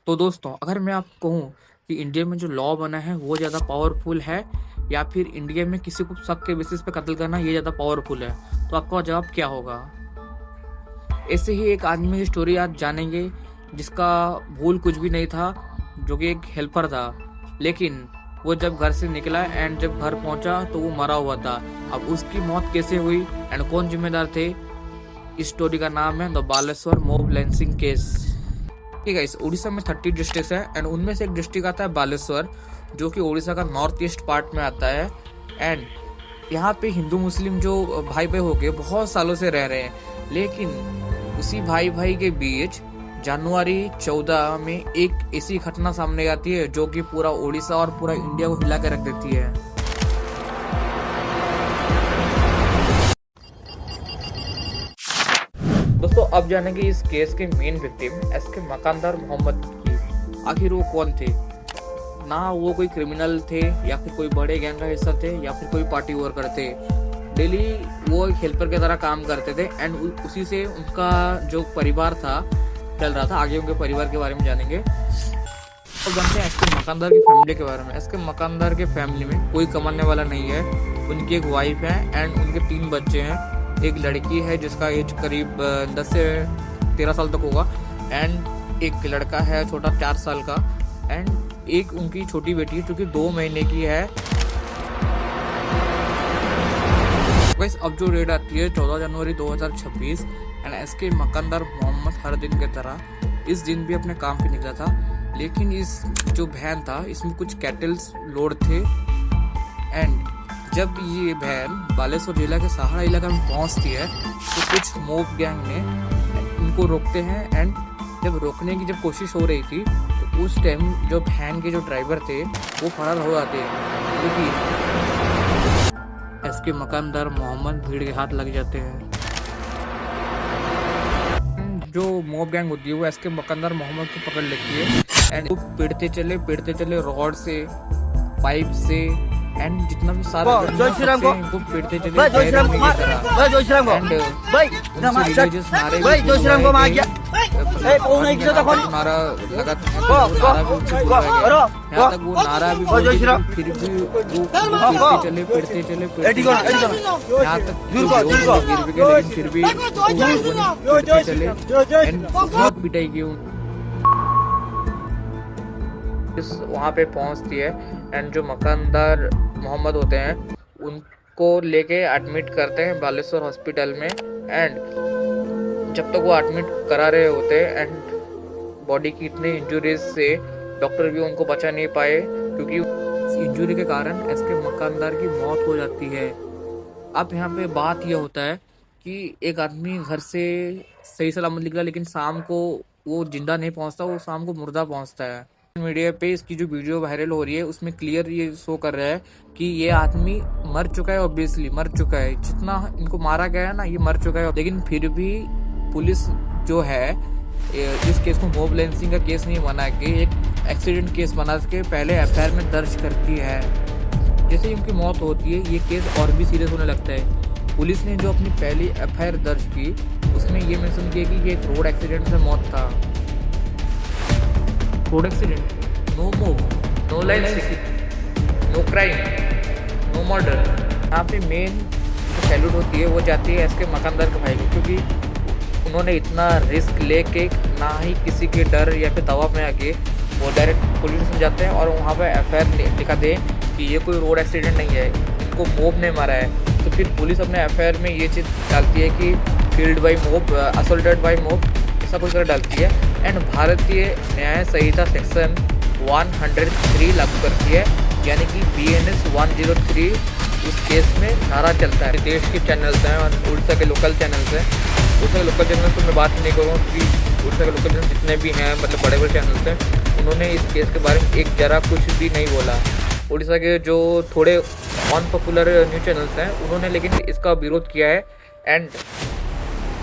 तो दोस्तों, अगर मैं आपको कहूँ कि इंडिया में जो लॉ बना है वो ज़्यादा पावरफुल है या फिर इंडिया में किसी को शक के बेसिस पे कत्ल करना ये ज़्यादा पावरफुल है, तो आपका जवाब क्या होगा? ऐसे ही एक आदमी की स्टोरी आज जानेंगे जिसका भूल कुछ भी नहीं था, जो कि एक हेल्पर था, लेकिन वो जब घर से निकला एंड जब घर पहुंचा तो वो मरा हुआ था। अब उसकी मौत कैसे हुई एंड कौन जिम्मेदार थे? इस स्टोरी का नाम है the Baleshwar mob lynching case. ठीक है, इस उड़ीसा में 30 डिस्ट्रिक्ट है एंड उनमें से एक डिस्ट्रिक्ट आता है बालेश्वर, जो कि उड़ीसा का नॉर्थ ईस्ट पार्ट में आता है। एंड यहाँ पे हिंदू मुस्लिम जो भाई भाई हो गए बहुत सालों से रह रहे हैं, लेकिन उसी भाई भाई के बीच जनवरी 14 में एक ऐसी घटना सामने आती है जो कि पूरा उड़ीसा और पूरा इंडिया को हिला के रख देती है। दोस्तों, अब जानेंगे इस केस के main victim SK Makandar Mohammad की। आखिर वो कौन थे? ना वो कोई क्रिमिनल थे या फिर कोई बड़े गैंग का हिस्सा थे या फिर कोई पार्टी वर्कर थे। डेली वो एक हेल्पर की तरह काम करते थे एंड उसी से उनका जो परिवार था चल रहा था। आगे उनके परिवार के बारे में जानेंगे। तो जानते हैं एसके मकानदार की फैमिली के बारे में। एसके मकानदार के फैमिली में कोई कमाने वाला नहीं है। उनकी एक वाइफ है एंड उनके 3 बच्चे हैं। एक लड़की है जिसका एज करीब 10 से 13 साल तक होगा एंड एक लड़का है छोटा 4 साल का एंड एक उनकी छोटी बेटी है जो कि 2 महीने की है। वैसे अब जो रेड आती है 14 जनवरी 2026 एंड एसके मकानदार मोहम्मद हर दिन की तरह इस दिन भी अपने काम पे निकला था, लेकिन इस जो वैन था इसमें कुछ कैटल्स लोड थे एंड जब ये वैन बालेश्वर जिला के सहारा इलाका में पहुंचती है तो कुछ मोब गैंग ने इनको रोकते हैं एंड जब रोकने की जब कोशिश हो रही थी तो उस टाइम जो वैन के जो ड्राइवर थे वो फरार हो जाते हैं, लेकिन इसके मकानदार मोहम्मद भीड़ के हाथ लग जाते हैं। जो मोब गैंग होती है वो इसके मकानदार मोहम्मद को पकड़ लेती है एंड वो पीटते चले रॉड से, पाइप से एंड जितना भी सारा इनको पीटते चले नारा लगाते हैं। यहाँ तक वो नारा भी फिर भी वो पीटते चले यहाँ तक गिर भी गए, लेकिन फिर भी पीटते चले एंड बहुत पिटाई की। वहाँ पे पहुँचती है एंड जो मकानदार मोहम्मद होते हैं उनको लेके एडमिट करते हैं बालेश्वर हॉस्पिटल में एंड जब तक वो एडमिट करा रहे होते हैं एंड बॉडी की इतने इंजुरीज से डॉक्टर भी उनको बचा नहीं पाए, क्योंकि इंजुरी के कारण इसके मकानदार की मौत हो जाती है। अब यहाँ पे बात यह होता है कि एक आदमी घर से सही सलामत निकला, लेकिन शाम को वो जिंदा नहीं पहुँचता, वो शाम को मुर्दा पहुँचता है। मीडिया पे इसकी जो वीडियो वायरल हो रही है उसमें क्लियर ये शो कर रहा है कि ये आदमी मर चुका है, ऑब्वियसली मर चुका है। जितना इनको मारा गया है ना, ये मर चुका है, लेकिन फिर भी पुलिस जो है इस केस को मॉब लिंचिंग का केस नहीं बना के एक एक्सीडेंट केस बना के पहले एफआईआर में दर्ज करती है। जैसे ही उनकी मौत होती है ये केस और भी सीरियस होने लगता है। पुलिस ने जो अपनी पहली एफआईआर दर्ज की उसमें ये मेंशन किया कि ये एक रोड एक्सीडेंट से मौत था। Road accident, no mob, no lynching, no crime, no murder. यहाँ पे मेन जो सैल्यूट होती है वो जाती है इसके मकानदार के भाई को, क्योंकि उन्होंने इतना रिस्क लेके ना ही किसी के डर या फिर दबाव में आके वो डायरेक्ट पुलिस में जाते हैं और वहाँ पे एफआईआर लिखाते हैं कि ये कोई रोड एक्सीडेंट नहीं है, इनको मोब ने मारा है। तो फिर पुलिस अपने एफआईआर में ये चीज़ डालती है कि killed by mob, assaulted by mob, ऐसा कुछ कर डालती है एंड भारतीय न्याय संहिता सेक्शन 103 लागू करती है, यानी कि BNS 103 उस केस में धारा चलता है। देश के चैनल्स हैं और उड़ीसा के लोकल चैनल्स हैं। उड़ीसा के लोकल चैनल्स तो मैं बात ही नहीं करूँगा क्योंकि उड़ीसा के लोकल चैनल जितने भी हैं, मतलब बड़े बड़े चैनल्स हैं, उन्होंने इस केस के बारे में एक जरा कुछ भी नहीं बोला। उड़ीसा के जो थोड़े अनपॉपुलर न्यूज़ चैनल्स हैं उन्होंने लेकिन इसका विरोध किया है एंड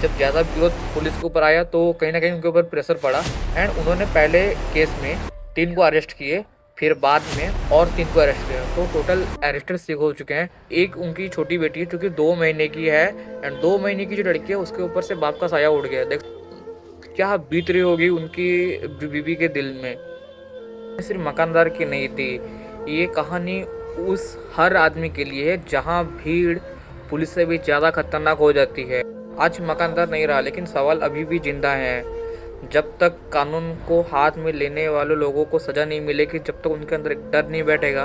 जब ज़्यादा विरोध पुलिस के ऊपर आया तो कहीं ना कहीं उनके ऊपर प्रेशर पड़ा एंड उन्होंने पहले केस में 3 को अरेस्ट किए, फिर बाद में और 3 को अरेस्ट किया, तो टोटल अरेस्टेड 6 हो चुके हैं। एक उनकी छोटी बेटी है जो कि 2 महीने की है एंड 2 महीने की जो लड़की है उसके ऊपर से बाप का साया उड़ गया। देख क्या बीत रही होगी उनकी बीवी के दिल में। सिर्फ मकानदार की नहीं थी, ये कहानी उस हर आदमी के लिए है जहाँ भीड़ पुलिस से भी ज़्यादा खतरनाक हो जाती है। आज मकानदार नहीं रहा, लेकिन सवाल अभी भी जिंदा है। जब तक कानून को हाथ में लेने वाले लोगों को सज़ा नहीं मिलेगी, जब तक उनके अंदर एक डर नहीं बैठेगा,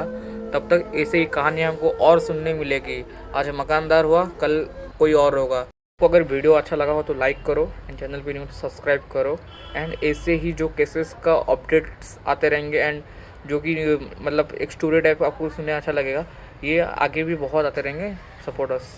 तब तक ऐसे ही कहानियाँ हमको और सुनने मिलेगी। आज मकानदार हुआ, कल कोई और होगा। आपको अगर वीडियो अच्छा लगा हो तो लाइक करो एंड चैनल पे न्यू तो सब्सक्राइब करो। एंड ऐसे ही जो केसेस का अपडेट्स आते रहेंगे एंड जो कि मतलब एक स्टोरी टाइप आपको सुनने अच्छा लगेगा, ये आगे भी बहुत आते रहेंगे। Support us.